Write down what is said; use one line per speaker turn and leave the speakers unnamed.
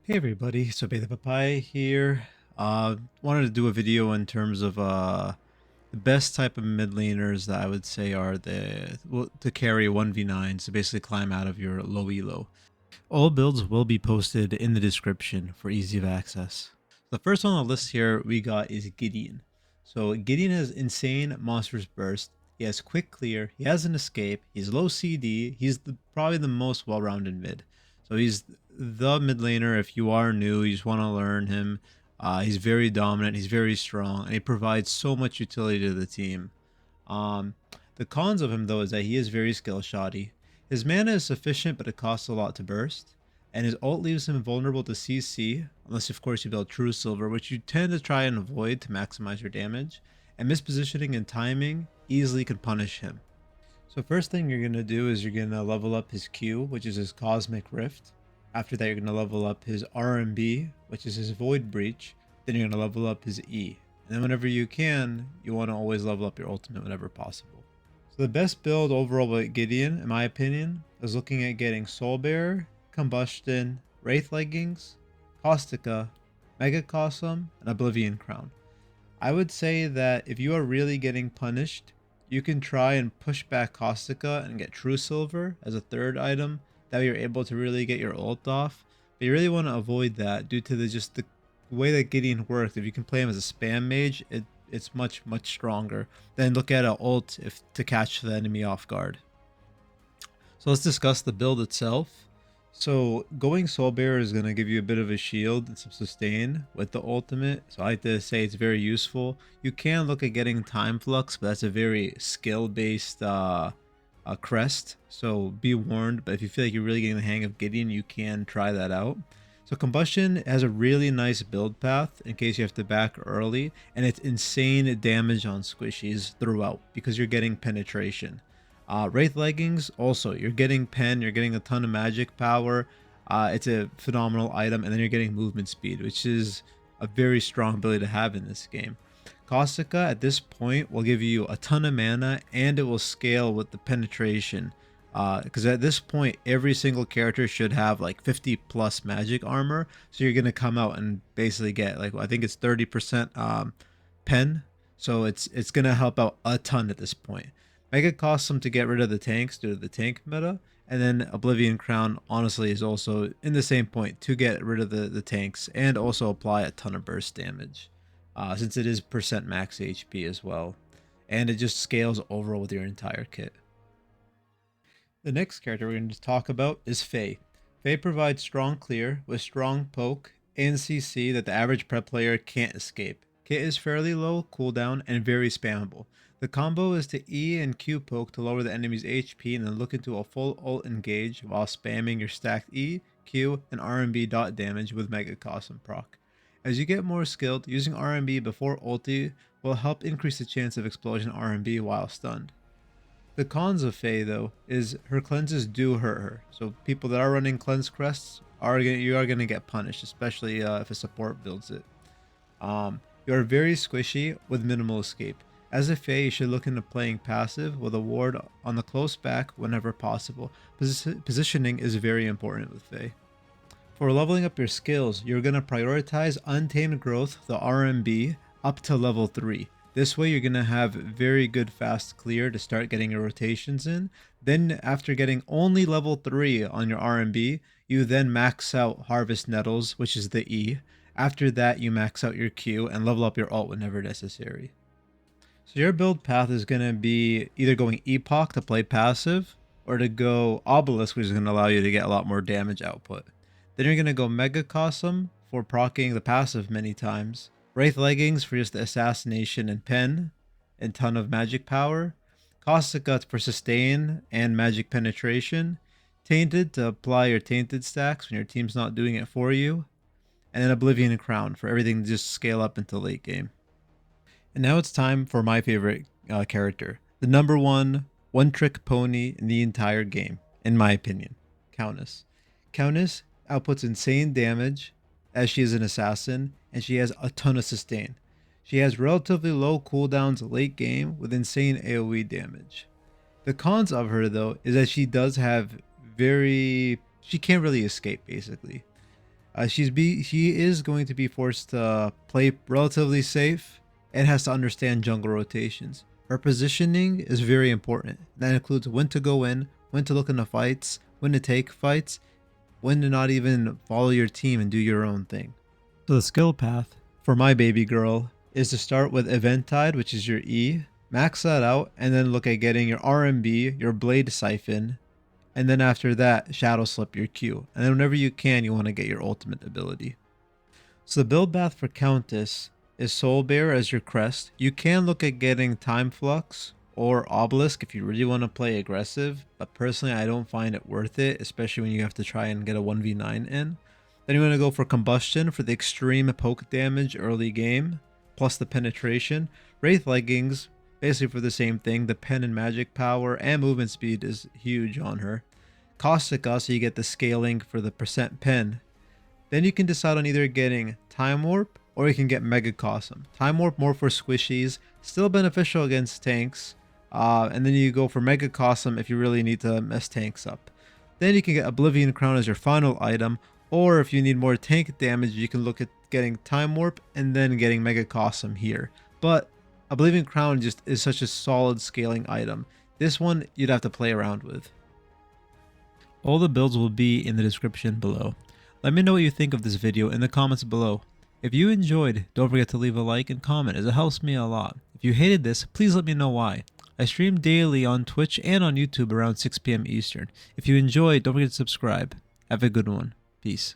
Hey everybody, so Beta Papaya here. Wanted to do a video in terms of the best type of mid laners that I would say are to carry 1v9, so basically climb out of your low elo. All builds will be posted in the description for easy of access. The first one on the list here we got is Gideon. So Gideon has insane monstrous burst. He has quick clear. He has an escape. He's low CD. He's probably the most well-rounded mid. So he's the mid laner. If you are new, you just want to learn him. He's very dominant. He's very strong, and he provides so much utility to the team. Um, the cons of him though is that he is very skill shoddy. His mana is sufficient, but it costs a lot to burst, and his ult leaves him vulnerable to CC, unless of course you build True Silver, which you tend to try and avoid to maximize your damage, and mispositioning and timing easily can punish him. So first thing you're going to do is you're going to level up his Q, which is his Cosmic Rift. After that, you're going to level up his RMB, which is his Void Breach. Then you're going to level up his E. And then whenever you can, you want to always level up your ultimate whenever possible. So the best build overall with Gideon, in my opinion, is looking at getting Soulbearer, Combustion, Wraith Leggings, Caustica, Mega Cosm, and Oblivion Crown. I would say that if you are really getting punished, you can try and push back Caustica and get True Silver as a third item. That way you're able to really get your ult off. But you really want to avoid that due to the way that Gideon works. If you can play him as a spam mage, it's much stronger. Then look at an ult to catch the enemy off guard. So let's discuss the build itself. So going Soulbearer is going to give you a bit of a shield and some sustain with the ultimate. So I like to say it's very useful. You can look at getting Time Flux, but that's a very skill-based crest. So be warned, but if you feel like you're really getting the hang of Gideon, you can try that out. So Combustion has a really nice build path in case you have to back early, and it's insane damage on squishies throughout because you're getting penetration. Wraith Leggings, also, you're getting pen, you're getting a ton of magic power. It's a phenomenal item, and then you're getting movement speed, which is a very strong ability to have in this game. Caustica at this point will give you a ton of mana, and it will scale with the penetration. Because at this point, every single character should have like 50 plus magic armor, so you're gonna come out and basically get like I think it's 30% pen, so it's gonna help out a ton at this point. Mega costs them to get rid of the tanks due to the tank meta, and then Oblivion Crown honestly is also in the same point to get rid of the tanks and also apply a ton of burst damage, since it is percent max HP as well, and it just scales overall with your entire kit. The next character we're going to talk about is Faye. Faye provides strong clear with strong poke and CC that the average prep player can't escape. Kit is fairly low cooldown and very spammable. The combo is to E and Q poke to lower the enemy's HP and then look into a full ult engage while spamming your stacked E, Q, and RMB dot damage with Mega Cosm proc. As you get more skilled, using RMB before ulti will help increase the chance of explosion RMB while stunned. The cons of Faye though is her cleanses do hurt her. So people that are running cleanse crests you are gonna get punished, especially if a support builds it. You are very squishy with minimal escape. As a Faye, you should look into playing passive with a ward on the close back whenever possible. Positioning is very important with Faye. For leveling up your skills, you're going to prioritize Untamed Growth, the RMB, up to level 3. This way you're going to have very good fast clear to start getting your rotations in. Then after getting only level 3 on your RMB, you then max out Harvest Nettles, which is the E. After that, you max out your Q and level up your ult whenever necessary. So your build path is going to be either going Epoch to play passive, or to go Obelisk, which is going to allow you to get a lot more damage output. Then you're going to go Mega Cosm for proccing the passive many times, Wraith Leggings for just the assassination and pen, and ton of magic power, Caustica for sustain and magic penetration, Tainted to apply your Tainted stacks when your team's not doing it for you, and then Oblivion Crown for everything to just scale up into late game. And now it's time for my favorite character. The number one trick pony in the entire game, in my opinion. Countis. Countis outputs insane damage as she is an assassin, and she has a ton of sustain. She has relatively low cooldowns late game with insane AoE damage. The cons of her though is that she does have she can't really escape basically. She is going to be forced to play relatively safe and has to understand jungle rotations. Her positioning is very important. That includes when to go in, when to look into fights, when to take fights, when to not even follow your team and do your own thing. So the skill path for my baby girl is to start with Eventide, which is your E, max that out, and then look at getting your RMB, your Blade Siphon, and then after that, Shadow Slip your Q. And then whenever you can, you want to get your ultimate ability. So the build path for Countis is Soul Bearer as your crest. You can look at getting Time Flux or Obelisk if you really want to play aggressive, but personally I don't find it worth it, especially when you have to try and get a 1v9 in. Then you want to go for Combustion for the extreme poke damage early game, plus the penetration. Wraith Leggings, basically for the same thing. The pen and magic power and movement speed is huge on her. Caustica, so you get the scaling for the percent pen. Then you can decide on either getting Time Warp or you can get Mega Cosm. Time Warp more for squishies, still beneficial against tanks. And then you go for Mega Cosm if you really need to mess tanks up. Then you can get Oblivion Crown as your final item, or if you need more tank damage, you can look at getting Time Warp and then getting Mega Cosm here. But Oblivion Crown just is such a solid scaling item. This one you'd have to play around with. All the builds will be in the description below. Let me know what you think of this video in the comments below. If you enjoyed, don't forget to leave a like and comment as it helps me a lot. If you hated this, please let me know why. I stream daily on Twitch and on YouTube around 6 p.m. Eastern. If you enjoyed, don't forget to subscribe. Have a good one. Peace.